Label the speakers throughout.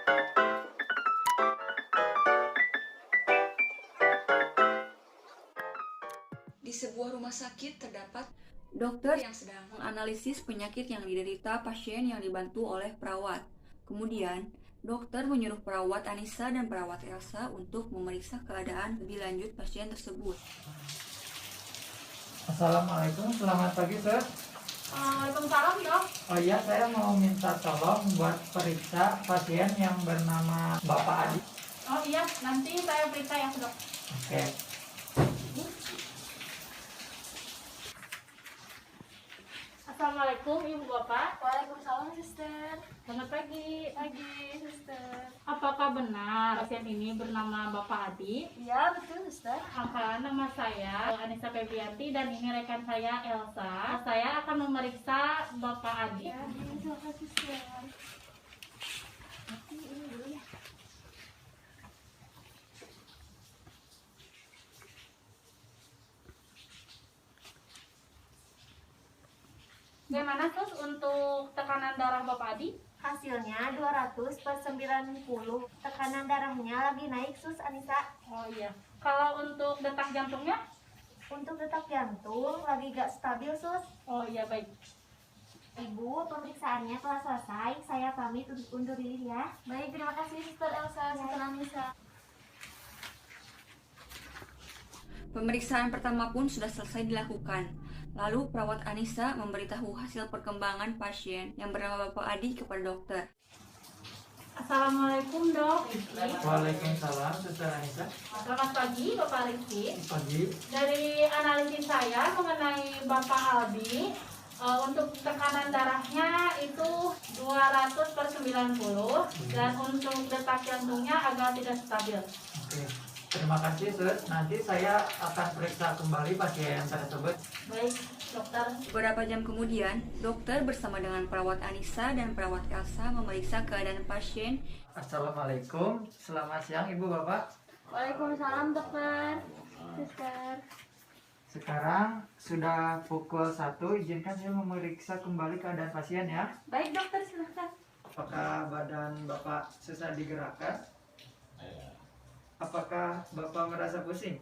Speaker 1: Di sebuah rumah sakit terdapat dokter yang sedang menganalisis penyakit yang diderita pasien yang dibantu oleh perawat. Kemudian, dokter menyuruh perawat Anissa dan perawat Elsa untuk memeriksa keadaan lebih lanjut pasien tersebut.
Speaker 2: Assalamualaikum, selamat pagi, Sir.
Speaker 3: Waalaikumsalam, Dok.
Speaker 2: Oh iya, saya mau minta tolong buat periksa pasien yang bernama Bapak Adi.
Speaker 3: Oh iya, nanti saya periksa ya, Dok.
Speaker 2: Oke.
Speaker 3: Assalamualaikum, Ibu Bapak.
Speaker 4: Waalaikumsalam, Suster.
Speaker 3: Selamat pagi.
Speaker 4: Pagi, Suster.
Speaker 3: Apakah benar pasien ini bernama Bapak Adi?
Speaker 4: Iya, betul, Suster.
Speaker 3: Maka nama saya Anissa Febrianti dan ini rekan saya Elsa. Saya akan memeriksa Bapak Adi.
Speaker 4: Ya, terima kasih, Suster. Nanti ini dulu ya.
Speaker 3: Bagaimana Sus untuk tekanan darah Bapak Adi?
Speaker 4: Hasilnya 200/90. Tekanan darahnya lagi naik, Sus Anissa.
Speaker 3: Oh iya. Kalau untuk detak jantungnya?
Speaker 4: Untuk detak jantung lagi gak stabil, Sus.
Speaker 3: Oh iya, baik.
Speaker 4: Ibu, pemeriksaannya telah selesai. Saya pamit undur diri ya. Baik, terima kasih, Suster Elsa, Suster Anissa.
Speaker 1: Pemeriksaan pertama pun sudah selesai dilakukan. Lalu perawat Anissa memberitahu hasil perkembangan pasien yang bernama Bapak Adi kepada dokter.
Speaker 3: Assalamualaikum, Dok.
Speaker 2: Waalaikumsalam, Suster Anissa.
Speaker 3: Selamat pagi, Bapak Rizky.
Speaker 2: Pagi.
Speaker 3: Dari analisis saya mengenai Bapak Aldi, untuk tekanan darahnya itu 200/90 dan untuk detak jantungnya agak tidak stabil.
Speaker 2: Oke. Terima kasih, Sir. Nanti saya akan periksa kembali pasien tersebut.
Speaker 3: Baik, dokter.
Speaker 1: Beberapa jam kemudian, dokter bersama dengan perawat Anissa dan perawat Elsa memeriksa keadaan pasien.
Speaker 2: Assalamualaikum, selamat siang Ibu Bapak.
Speaker 4: Waalaikumsalam, dokter. Suster.
Speaker 2: Sekarang sudah pukul 1, izinkan saya memeriksa kembali keadaan pasien ya.
Speaker 4: Baik, dokter, silahkan.
Speaker 2: Apakah badan Bapak susah digerakkan? Apakah Bapak merasa pusing?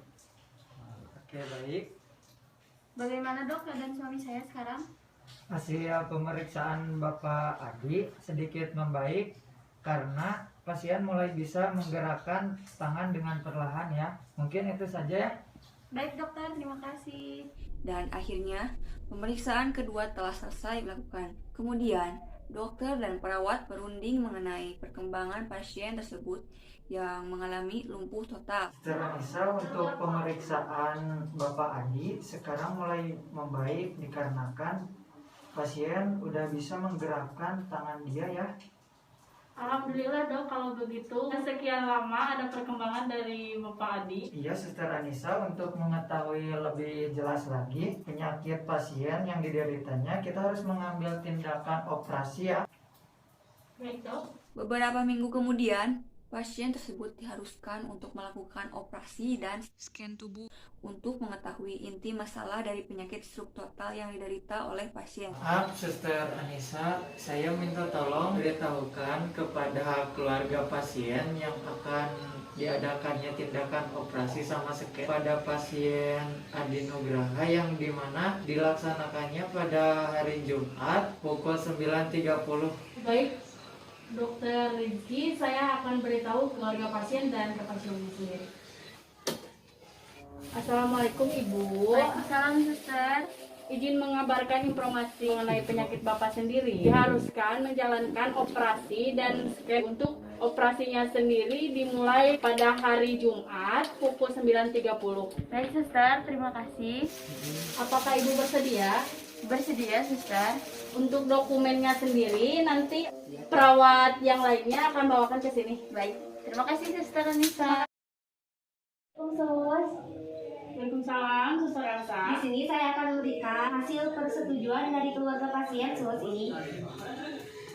Speaker 2: Oke, baik.
Speaker 4: Bagaimana, Dok, keadaan suami saya sekarang?
Speaker 2: Hasil pemeriksaan Bapak Adi sedikit membaik karena pasien mulai bisa menggerakkan tangan dengan perlahan ya. Mungkin itu saja ya.
Speaker 4: Baik, dokter, terima kasih.
Speaker 1: Dan akhirnya, pemeriksaan kedua telah selesai dilakukan. Kemudian, dokter dan perawat berunding mengenai perkembangan pasien tersebut yang mengalami lumpuh total.
Speaker 2: Secara misal untuk pemeriksaan Bapak Adi sekarang mulai membaik dikarenakan pasien udah bisa menggerakkan tangan dia ya.
Speaker 3: Alhamdulillah, Dok, kalau begitu. Sekian lama ada perkembangan dari Bapak Adi.
Speaker 2: Iya, Suster Anissa, untuk mengetahui lebih jelas lagi penyakit pasien yang dideritanya, kita harus mengambil tindakan operasi ya.
Speaker 3: Baik, Dok.
Speaker 1: Beberapa minggu kemudian, pasien tersebut diharuskan untuk melakukan operasi dan scan tubuh untuk mengetahui inti masalah dari penyakit stroke total yang diderita oleh pasien.
Speaker 2: Maaf, Suster Anissa, saya minta tolong beritahukan kepada keluarga pasien yang akan diadakannya tindakan operasi sama scan pada pasien Adi Nugraha yang dimana dilaksanakannya pada hari Jumat pukul 9.30.
Speaker 3: Baik, Dokter Rizky, saya akan beritahu keluarga pasien dan ke pasien sendiri. Assalamualaikum, Ibu.
Speaker 4: Waalaikumsalam, Suster.
Speaker 3: Izin mengabarkan informasi mengenai penyakit Bapak sendiri. Diharuskan menjalankan operasi dan scan untuk operasinya sendiri dimulai pada hari Jumat pukul 9.30.
Speaker 4: Baik, Suster, terima kasih.
Speaker 3: Apakah Ibu bersedia?
Speaker 4: Bersedia, Suster.
Speaker 3: Untuk dokumennya sendiri nanti perawat yang lainnya akan bawakan ke sini.
Speaker 4: Baik, terima kasih, Suster Anissa.
Speaker 3: Waalaikumsalam, Suster Elsa.
Speaker 4: Di sini saya akan memberikan hasil persetujuan dari keluarga pasien Sus ini.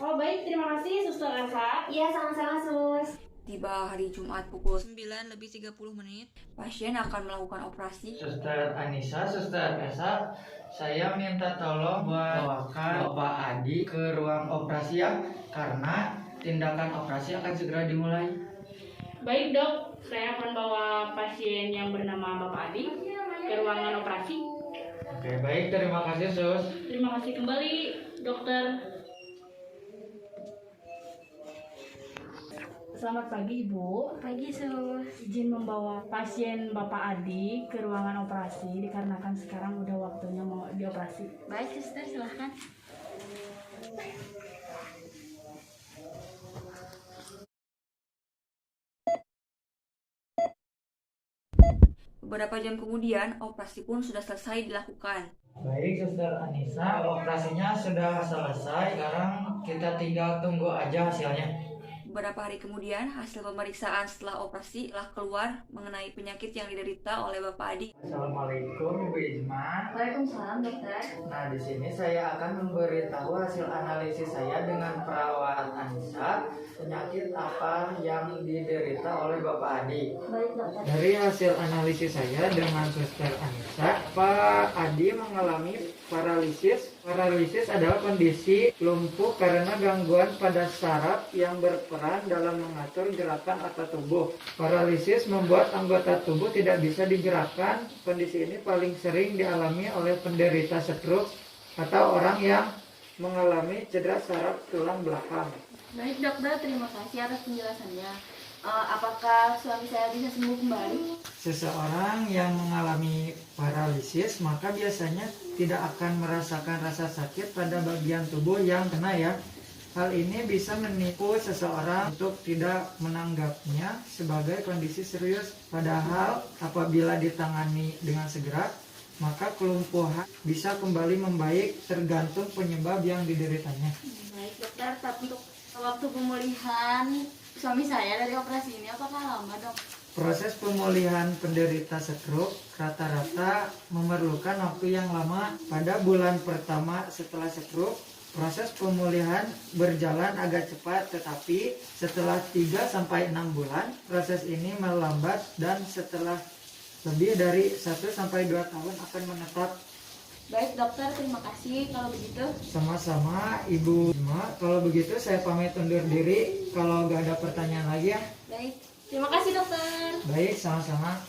Speaker 3: Oh baik, terima kasih Suster Elsa.
Speaker 4: Iya, sama-sama, Sus.
Speaker 1: Tiba hari Jumat pukul 9:30, pasien akan melakukan operasi.
Speaker 2: Suster Anissa, Suster Esa, saya minta tolong buat bawakan Bapak Adi ke ruang operasi ya, karena tindakan operasi akan segera dimulai.
Speaker 3: Baik dok, saya akan bawa pasien yang bernama Bapak Adi ke ruangan operasi.
Speaker 2: Oke, baik, terima kasih Sus.
Speaker 3: Terima kasih kembali dokter. Selamat pagi Ibu.
Speaker 4: Pagi, Sus.
Speaker 3: Izin membawa pasien Bapak Adi ke ruangan operasi dikarenakan sekarang udah waktunya mau dioperasi.
Speaker 4: Baik, suster, silahkan.
Speaker 1: Beberapa jam kemudian, operasi pun sudah selesai dilakukan.
Speaker 2: Baik, Suster Anissa, operasinya sudah selesai. Sekarang kita tinggal tunggu aja hasilnya.
Speaker 1: Beberapa hari kemudian, hasil pemeriksaan setelah operasi telah keluar mengenai penyakit yang diderita oleh Bapak Adi.
Speaker 2: Assalamualaikum Ibu Ijma.
Speaker 1: Waalaikumsalam, dokter.
Speaker 2: Nah, di sini saya akan memberitahu hasil analisis saya dengan perawat Anissa, penyakit apa yang diderita oleh Bapak Adi.
Speaker 1: Baik, dokter.
Speaker 2: Dari hasil analisis saya dengan Suster Anissa, Pak Adi mengalami paralisis. Paralisis adalah kondisi lumpuh karena gangguan pada saraf yang berperan dalam mengatur gerakan otot tubuh. Paralisis membuat anggota tubuh tidak bisa digerakkan. Kondisi ini paling sering dialami oleh penderita stroke atau orang yang mengalami cedera saraf tulang belakang.
Speaker 4: Baik, dokter, terima kasih atas penjelasannya. Apakah suami saya bisa sembuh kembali?
Speaker 2: Seseorang yang mengalami paralisis maka biasanya tidak akan merasakan rasa sakit pada bagian tubuh yang kena ya. Hal ini bisa menipu seseorang untuk tidak menanggapnya sebagai kondisi serius. Padahal apabila ditangani dengan segera, maka kelumpuhan bisa kembali membaik tergantung penyebab yang dideritanya.
Speaker 4: Baik, dokter, tapi untuk waktu pemulihan suami saya dari operasi ini apakah lama, dok?
Speaker 2: Proses pemulihan penderita stroke rata-rata memerlukan waktu yang lama. Pada bulan pertama setelah stroke, proses pemulihan berjalan agak cepat, tetapi setelah 3-6 bulan, proses ini melambat dan setelah lebih dari 1-2 tahun akan menetap.
Speaker 4: Baik, dokter, terima kasih kalau begitu.
Speaker 2: Sama-sama Ibu Ijma. Kalau begitu saya pamit undur diri. Kalau nggak ada pertanyaan lagi ya.
Speaker 4: Baik, terima kasih, dokter.
Speaker 2: Baik, sama-sama.